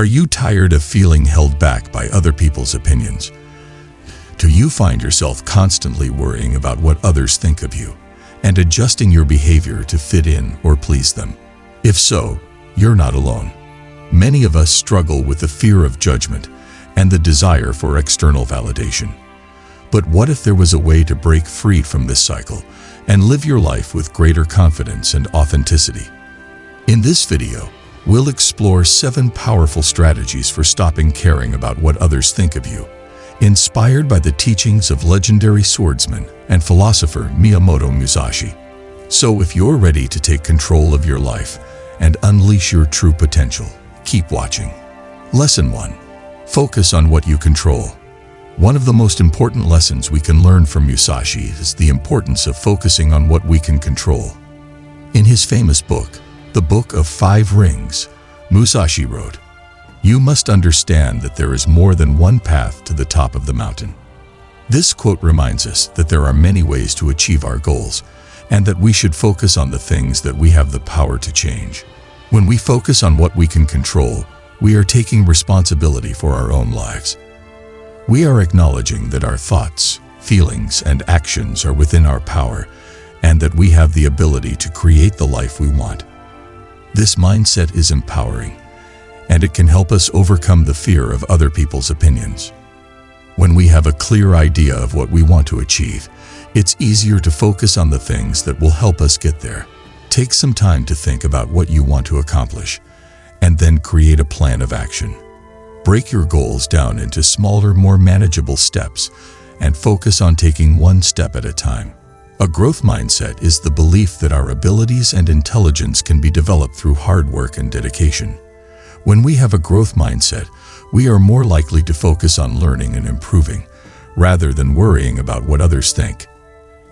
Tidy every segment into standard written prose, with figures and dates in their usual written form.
Are you tired of feeling held back by other people's opinions? Do you find yourself constantly worrying about what others think of you and adjusting your behavior to fit in or please them? If so, you're not alone. Many of us struggle with the fear of judgment and the desire for external validation. But what if there was a way to break free from this cycle and live your life with greater confidence and authenticity? In this video, we'll explore 7 powerful strategies for stopping caring about what others think of you, inspired by the teachings of legendary swordsman and philosopher Miyamoto Musashi. So if you're ready to take control of your life and unleash your true potential, keep watching. Lesson 1. Focus on what you control. One of the most important lessons we can learn from Musashi is the importance of focusing on what we can control. In his famous book, The Book of 5 Rings, Musashi wrote, "You must understand that there is more than one path to the top of the mountain." This quote reminds us that there are many ways to achieve our goals, and that we should focus on the things that we have the power to change. When we focus on what we can control, we are taking responsibility for our own lives. We are acknowledging that our thoughts, feelings, and actions are within our power, and that we have the ability to create the life we want. This mindset is empowering, and it can help us overcome the fear of other people's opinions. When we have a clear idea of what we want to achieve, it's easier to focus on the things that will help us get there. Take some time to think about what you want to accomplish, and then create a plan of action. Break your goals down into smaller, more manageable steps, and focus on taking one step at a time. A growth mindset is the belief that our abilities and intelligence can be developed through hard work and dedication. When we have a growth mindset, we are more likely to focus on learning and improving, rather than worrying about what others think.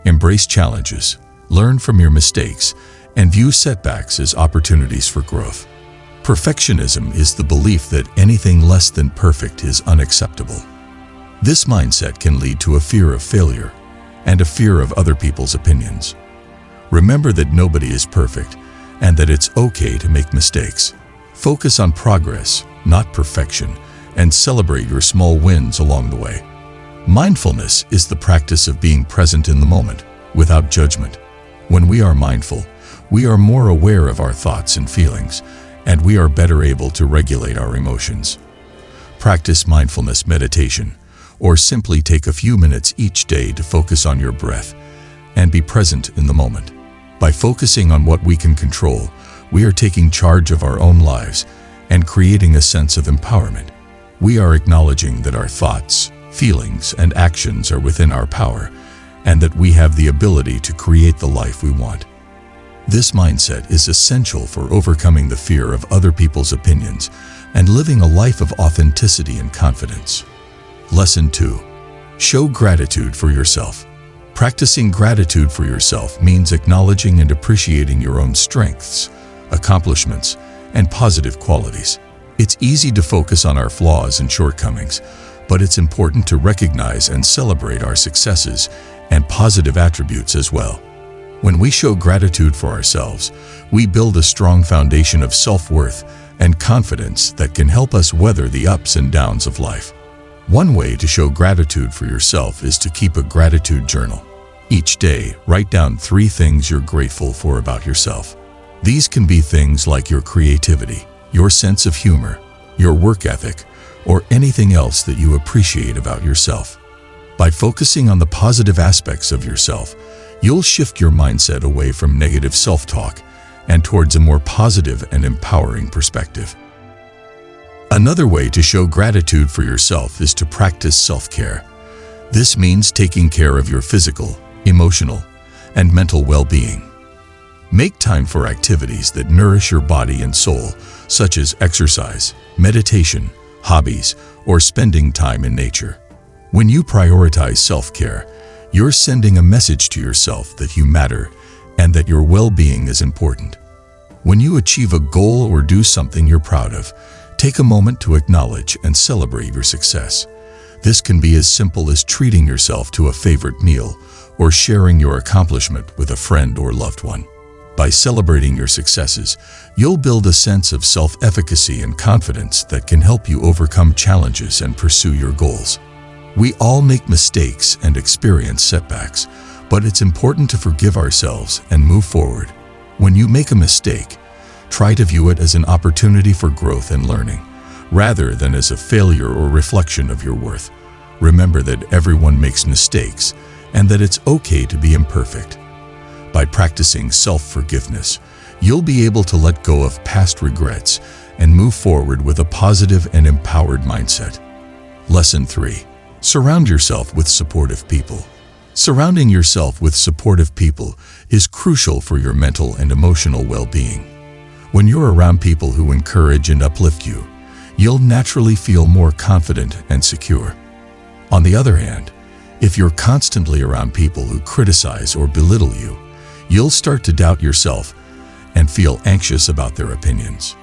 Embrace challenges, learn from your mistakes, and view setbacks as opportunities for growth. Perfectionism is the belief that anything less than perfect is unacceptable. This mindset can lead to a fear of failure and a fear of other people's opinions. Remember that nobody is perfect and that it's okay to make mistakes. Focus on progress, not perfection, and celebrate your small wins along the way. Mindfulness is the practice of being present in the moment, without judgment. When we are mindful, we are more aware of our thoughts and feelings, and we are better able to regulate our emotions. Practice mindfulness meditation, or simply take a few minutes each day to focus on your breath and be present in the moment. By focusing on what we can control, we are taking charge of our own lives and creating a sense of empowerment. We are acknowledging that our thoughts, feelings, and actions are within our power, and that we have the ability to create the life we want. This mindset is essential for overcoming the fear of other people's opinions and living a life of authenticity and confidence. Lesson 2. Show gratitude for yourself. Practicing gratitude for yourself means acknowledging and appreciating your own strengths, accomplishments, and positive qualities. It's easy to focus on our flaws and shortcomings, but it's important to recognize and celebrate our successes and positive attributes as well. When we show gratitude for ourselves, we build a strong foundation of self-worth and confidence that can help us weather the ups and downs of life. One way to show gratitude for yourself is to keep a gratitude journal. Each day, write down 3 things you're grateful for about yourself. These can be things like your creativity, your sense of humor, your work ethic, or anything else that you appreciate about yourself. By focusing on the positive aspects of yourself, you'll shift your mindset away from negative self-talk and towards a more positive and empowering perspective. Another way to show gratitude for yourself is to practice self-care. This means taking care of your physical, emotional, and mental well-being. Make time for activities that nourish your body and soul, such as exercise, meditation, hobbies, or spending time in nature. When you prioritize self-care, you're sending a message to yourself that you matter and that your well-being is important. When you achieve a goal or do something you're proud of, take a moment to acknowledge and celebrate your success. This can be as simple as treating yourself to a favorite meal or sharing your accomplishment with a friend or loved one. By celebrating your successes, you'll build a sense of self-efficacy and confidence that can help you overcome challenges and pursue your goals. We all make mistakes and experience setbacks, but it's important to forgive ourselves and move forward. When you make a mistake, try to view it as an opportunity for growth and learning, rather than as a failure or reflection of your worth. Remember that everyone makes mistakes and that it's okay to be imperfect. By practicing self-forgiveness, you'll be able to let go of past regrets and move forward with a positive and empowered mindset. Lesson 3. Surround yourself with supportive people. Surrounding yourself with supportive people is crucial for your mental and emotional well-being. When you're around people who encourage and uplift you, you'll naturally feel more confident and secure. On the other hand, if you're constantly around people who criticize or belittle you, you'll start to doubt yourself and feel anxious about their opinions.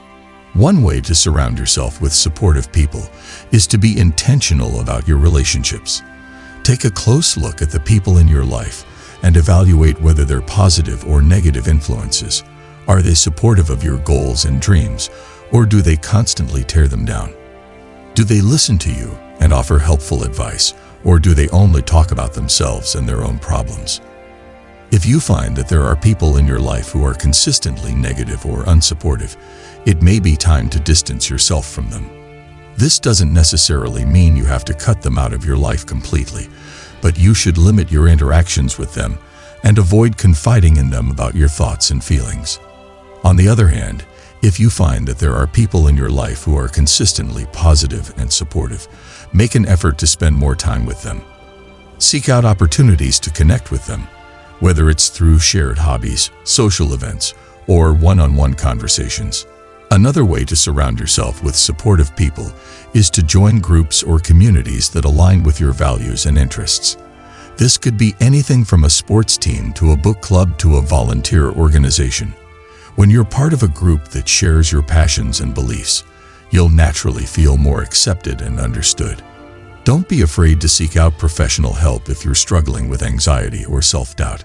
One way to surround yourself with supportive people is to be intentional about your relationships. Take a close look at the people in your life and evaluate whether they're positive or negative influences. Are they supportive of your goals and dreams, or do they constantly tear them down? Do they listen to you and offer helpful advice, or do they only talk about themselves and their own problems? If you find that there are people in your life who are consistently negative or unsupportive, it may be time to distance yourself from them. This doesn't necessarily mean you have to cut them out of your life completely, but you should limit your interactions with them and avoid confiding in them about your thoughts and feelings. On the other hand, if you find that there are people in your life who are consistently positive and supportive, make an effort to spend more time with them. Seek out opportunities to connect with them, whether it's through shared hobbies, social events, or one-on-one conversations. Another way to surround yourself with supportive people is to join groups or communities that align with your values and interests. This could be anything from a sports team to a book club to a volunteer organization. When you're part of a group that shares your passions and beliefs, you'll naturally feel more accepted and understood. Don't be afraid to seek out professional help if you're struggling with anxiety or self-doubt.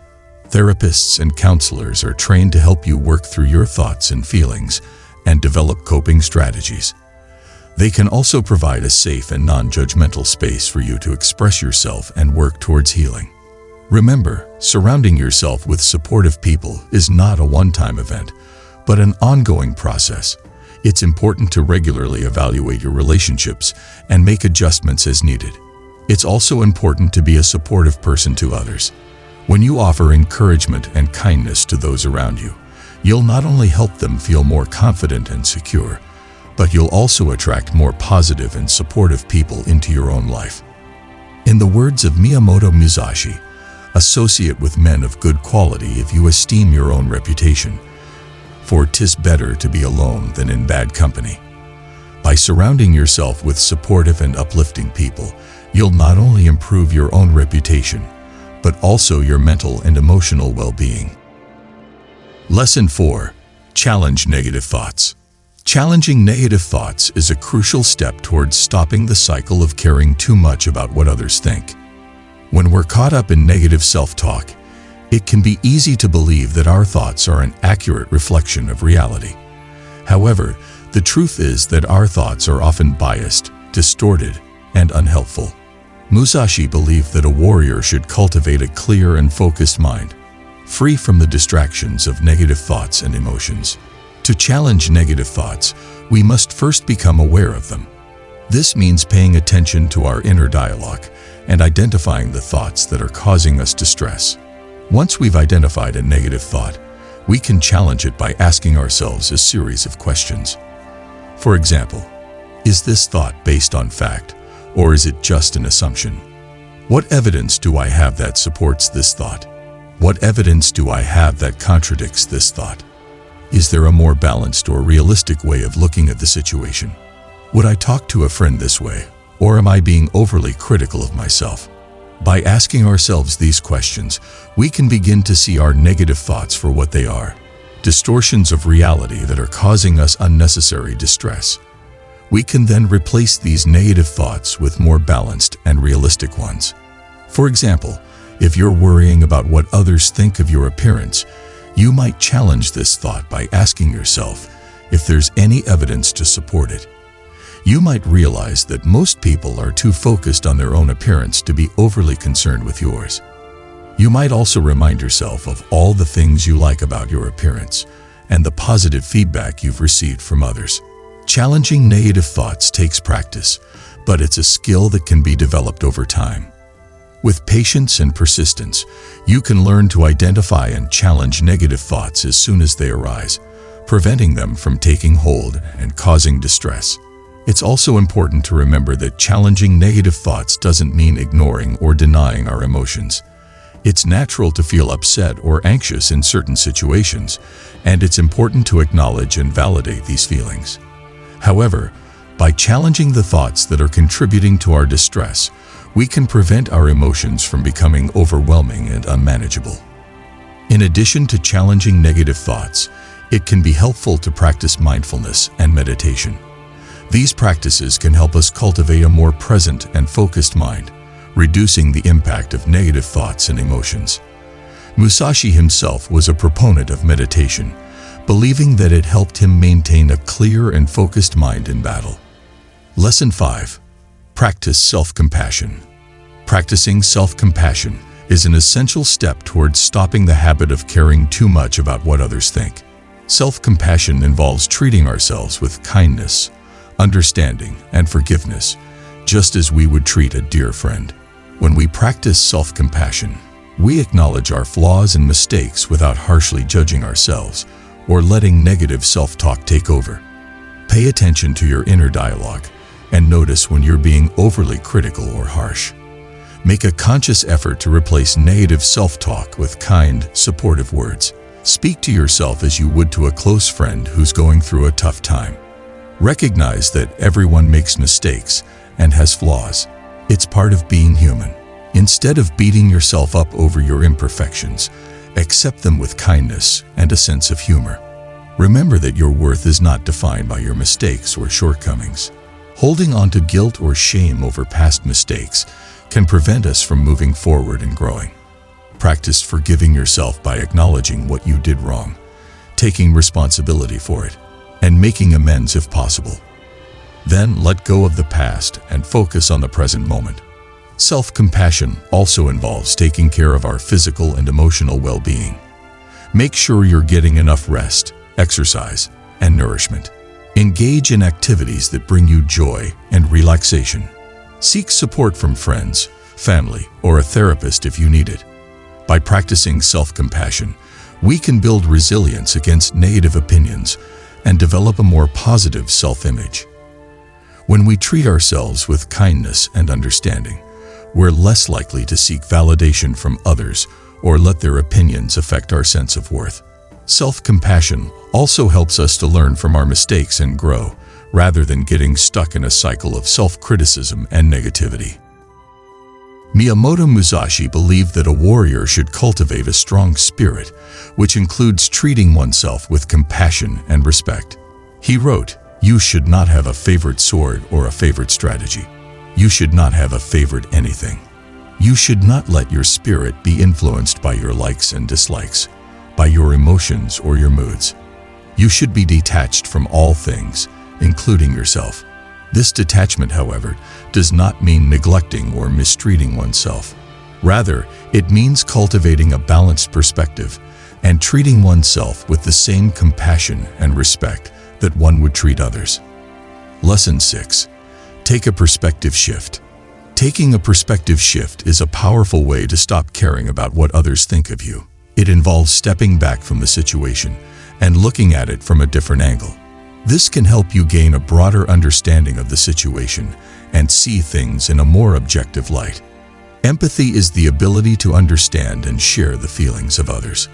Therapists and counselors are trained to help you work through your thoughts and feelings and develop coping strategies. They can also provide a safe and non-judgmental space for you to express yourself and work towards healing. Remember, surrounding yourself with supportive people is not a one-time event, but an ongoing process. It's important to regularly evaluate your relationships and make adjustments as needed. It's also important to be a supportive person to others. When you offer encouragement and kindness to those around you, you'll not only help them feel more confident and secure, but you'll also attract more positive and supportive people into your own life. In the words of Miyamoto Musashi, associate with men of good quality if you esteem your own reputation, for 'tis better to be alone than in bad company. By surrounding yourself with supportive and uplifting people, you'll not only improve your own reputation, but also your mental and emotional well-being. Lesson 4. Challenge negative thoughts. Challenging negative thoughts is a crucial step towards stopping the cycle of caring too much about what others think. When we're caught up in negative self-talk, it can be easy to believe that our thoughts are an accurate reflection of reality. However, the truth is that our thoughts are often biased, distorted, and unhelpful. Musashi believed that a warrior should cultivate a clear and focused mind, free from the distractions of negative thoughts and emotions. To challenge negative thoughts, we must first become aware of them. This means paying attention to our inner dialogue and identifying the thoughts that are causing us distress. Once we've identified a negative thought, we can challenge it by asking ourselves a series of questions. For example, is this thought based on fact, or is it just an assumption? What evidence do I have that supports this thought? What evidence do I have that contradicts this thought? Is there a more balanced or realistic way of looking at the situation? Would I talk to a friend this way, or am I being overly critical of myself? By asking ourselves these questions, we can begin to see our negative thoughts for what they are, distortions of reality that are causing us unnecessary distress. We can then replace these negative thoughts with more balanced and realistic ones. For example, if you're worrying about what others think of your appearance, You might challenge this thought by asking yourself if there's any evidence to support it. You might realize that most people are too focused on their own appearance to be overly concerned with yours. You might also remind yourself of all the things you like about your appearance and the positive feedback you've received from others. Challenging negative thoughts takes practice, but it's a skill that can be developed over time. With patience and persistence, you can learn to identify and challenge negative thoughts as soon as they arise, preventing them from taking hold and causing distress. It's also important to remember that challenging negative thoughts doesn't mean ignoring or denying our emotions. It's natural to feel upset or anxious in certain situations, and it's important to acknowledge and validate these feelings. However, by challenging the thoughts that are contributing to our distress, we can prevent our emotions from becoming overwhelming and unmanageable. In addition to challenging negative thoughts, it can be helpful to practice mindfulness and meditation. These practices can help us cultivate a more present and focused mind, reducing the impact of negative thoughts and emotions. Musashi himself was a proponent of meditation, believing that it helped him maintain a clear and focused mind in battle. Lesson 5. Practice self-compassion. Practicing self-compassion is an essential step towards stopping the habit of caring too much about what others think. Self-compassion involves treating ourselves with kindness, understanding, and forgiveness, just as we would treat a dear friend. When we practice self-compassion, we acknowledge our flaws and mistakes without harshly judging ourselves or letting negative self-talk take over. Pay attention to your inner dialogue and notice when you're being overly critical or harsh. Make a conscious effort to replace negative self-talk with kind, supportive words. Speak to yourself as you would to a close friend who's going through a tough time. Recognize that everyone makes mistakes and has flaws. It's part of being human. Instead of beating yourself up over your imperfections, accept them with kindness and a sense of humor. Remember that your worth is not defined by your mistakes or shortcomings. Holding on to guilt or shame over past mistakes can prevent us from moving forward and growing. Practice forgiving yourself by acknowledging what you did wrong, taking responsibility for it, and making amends if possible. Then let go of the past and focus on the present moment. Self-compassion also involves taking care of our physical and emotional well-being. Make sure you're getting enough rest, exercise, and nourishment. Engage in activities that bring you joy and relaxation. Seek support from friends, family, or a therapist if you need it. By practicing self-compassion, we can build resilience against negative opinions and develop a more positive self-image. When we treat ourselves with kindness and understanding, we're less likely to seek validation from others or let their opinions affect our sense of worth. Self-compassion also helps us to learn from our mistakes and grow, rather than getting stuck in a cycle of self-criticism and negativity. Miyamoto Musashi believed that a warrior should cultivate a strong spirit, which includes treating oneself with compassion and respect. He wrote, "You should not have a favorite sword or a favorite strategy. You should not have a favorite anything. You should not let your spirit be influenced by your likes and dislikes, by your emotions or your moods. You should be detached from all things, including yourself." This detachment, however, does not mean neglecting or mistreating oneself. Rather, it means cultivating a balanced perspective and treating oneself with the same compassion and respect that one would treat others. Lesson 6. Take a perspective shift. Taking a perspective shift is a powerful way to stop caring about what others think of you. It involves stepping back from the situation and looking at it from a different angle. This can help you gain a broader understanding of the situation and see things in a more objective light. Empathy is the ability to understand and share the feelings of others.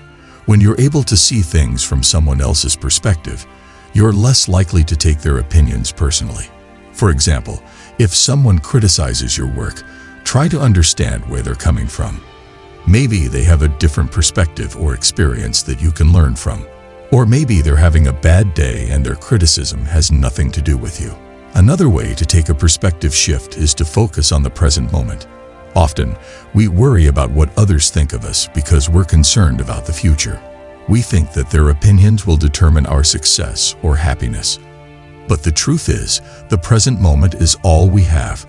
When you're able to see things from someone else's perspective, you're less likely to take their opinions personally. For example, if someone criticizes your work, try to understand where they're coming from. Maybe they have a different perspective or experience that you can learn from. Or maybe they're having a bad day and their criticism has nothing to do with you. Another way to take a perspective shift is to focus on the present moment. Often, we worry about what others think of us because we're concerned about the future. We think that their opinions will determine our success or happiness. But the truth is, the present moment is all we have.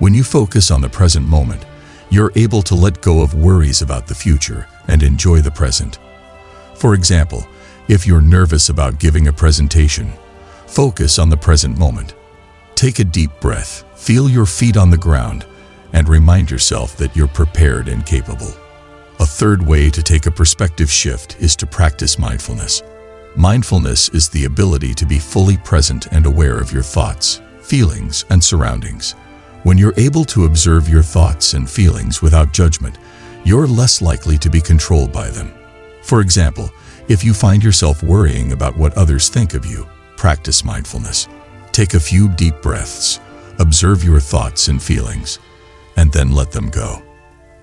When you focus on the present moment, you're able to let go of worries about the future and enjoy the present. For example, if you're nervous about giving a presentation, focus on the present moment. Take a deep breath, feel your feet on the ground, and remind yourself that you're prepared and capable. A third way to take a perspective shift is to practice mindfulness. Mindfulness is the ability to be fully present and aware of your thoughts, feelings, and surroundings. When you're able to observe your thoughts and feelings without judgment, you're less likely to be controlled by them. For example, if you find yourself worrying about what others think of you, practice mindfulness. Take a few deep breaths, observe your thoughts and feelings, and then let them go.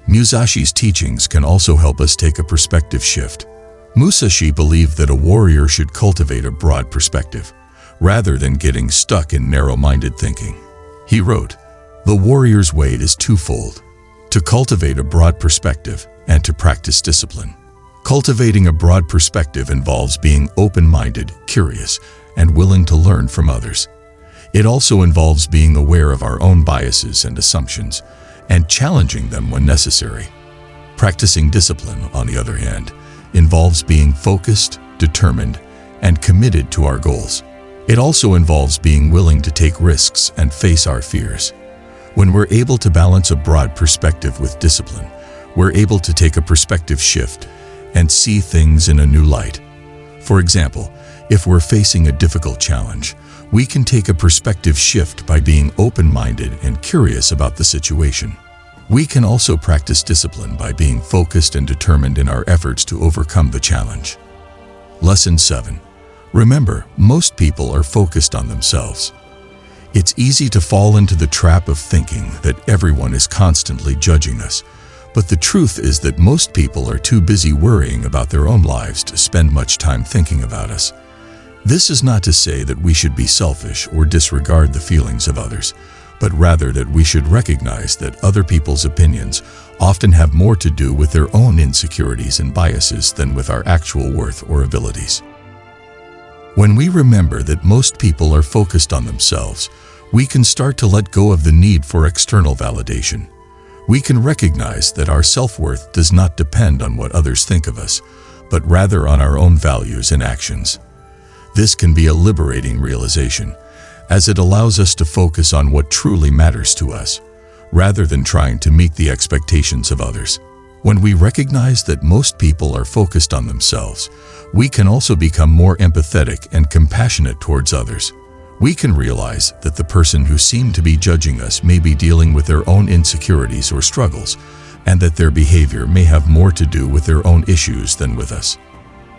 Musashi's teachings can also help us take a perspective shift. Musashi believed that a warrior should cultivate a broad perspective, rather than getting stuck in narrow-minded thinking. He wrote, "The warrior's way is twofold: to cultivate a broad perspective and to practice discipline." Cultivating a broad perspective involves being open-minded, curious, and willing to learn from others. It also involves being aware of our own biases and assumptions, and challenging them when necessary. Practicing discipline, on the other hand, involves being focused, determined, and committed to our goals. It also involves being willing to take risks and face our fears. When we're able to balance a broad perspective with discipline, we're able to take a perspective shift and see things in a new light. For example, if we're facing a difficult challenge, we can take a perspective shift by being open-minded and curious about the situation. We can also practice discipline by being focused and determined in our efforts to overcome the challenge. Lesson 7. Remember, most people are focused on themselves. It's easy to fall into the trap of thinking that everyone is constantly judging us, but the truth is that most people are too busy worrying about their own lives to spend much time thinking about us. This is not to say that we should be selfish or disregard the feelings of others, but rather that we should recognize that other people's opinions often have more to do with their own insecurities and biases than with our actual worth or abilities. When we remember that most people are focused on themselves, we can start to let go of the need for external validation. We can recognize that our self-worth does not depend on what others think of us, but rather on our own values and actions. This can be a liberating realization, as it allows us to focus on what truly matters to us, rather than trying to meet the expectations of others. When we recognize that most people are focused on themselves, we can also become more empathetic and compassionate towards others. We can realize that the person who seemed to be judging us may be dealing with their own insecurities or struggles, and that their behavior may have more to do with their own issues than with us.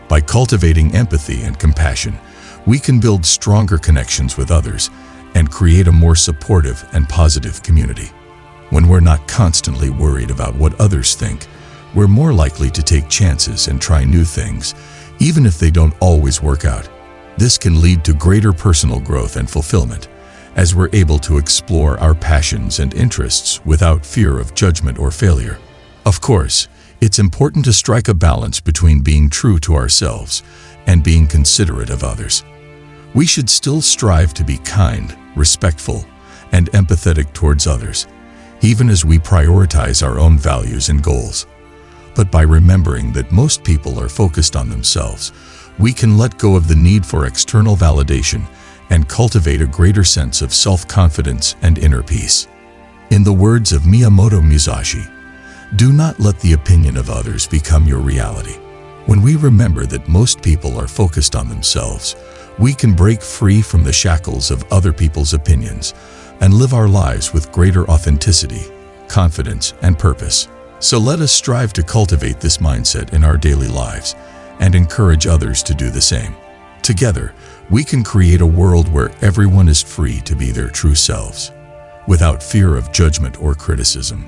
By cultivating empathy and compassion, we can build stronger connections with others and create a more supportive and positive community. When we're not constantly worried about what others think, we're more likely to take chances and try new things, even if they don't always work out. This can lead to greater personal growth and fulfillment, as we're able to explore our passions and interests without fear of judgment or failure. Of course, it's important to strike a balance between being true to ourselves and being considerate of others. We should still strive to be kind, respectful, and empathetic towards others, even as we prioritize our own values and goals. But by remembering that most people are focused on themselves, we can let go of the need for external validation and cultivate a greater sense of self-confidence and inner peace. In the words of Miyamoto Musashi, "Do not let the opinion of others become your reality." When we remember that most people are focused on themselves, we can break free from the shackles of other people's opinions and live our lives with greater authenticity, confidence, and purpose. So let us strive to cultivate this mindset in our daily lives and encourage others to do the same. Together, we can create a world where everyone is free to be their true selves, without fear of judgment or criticism.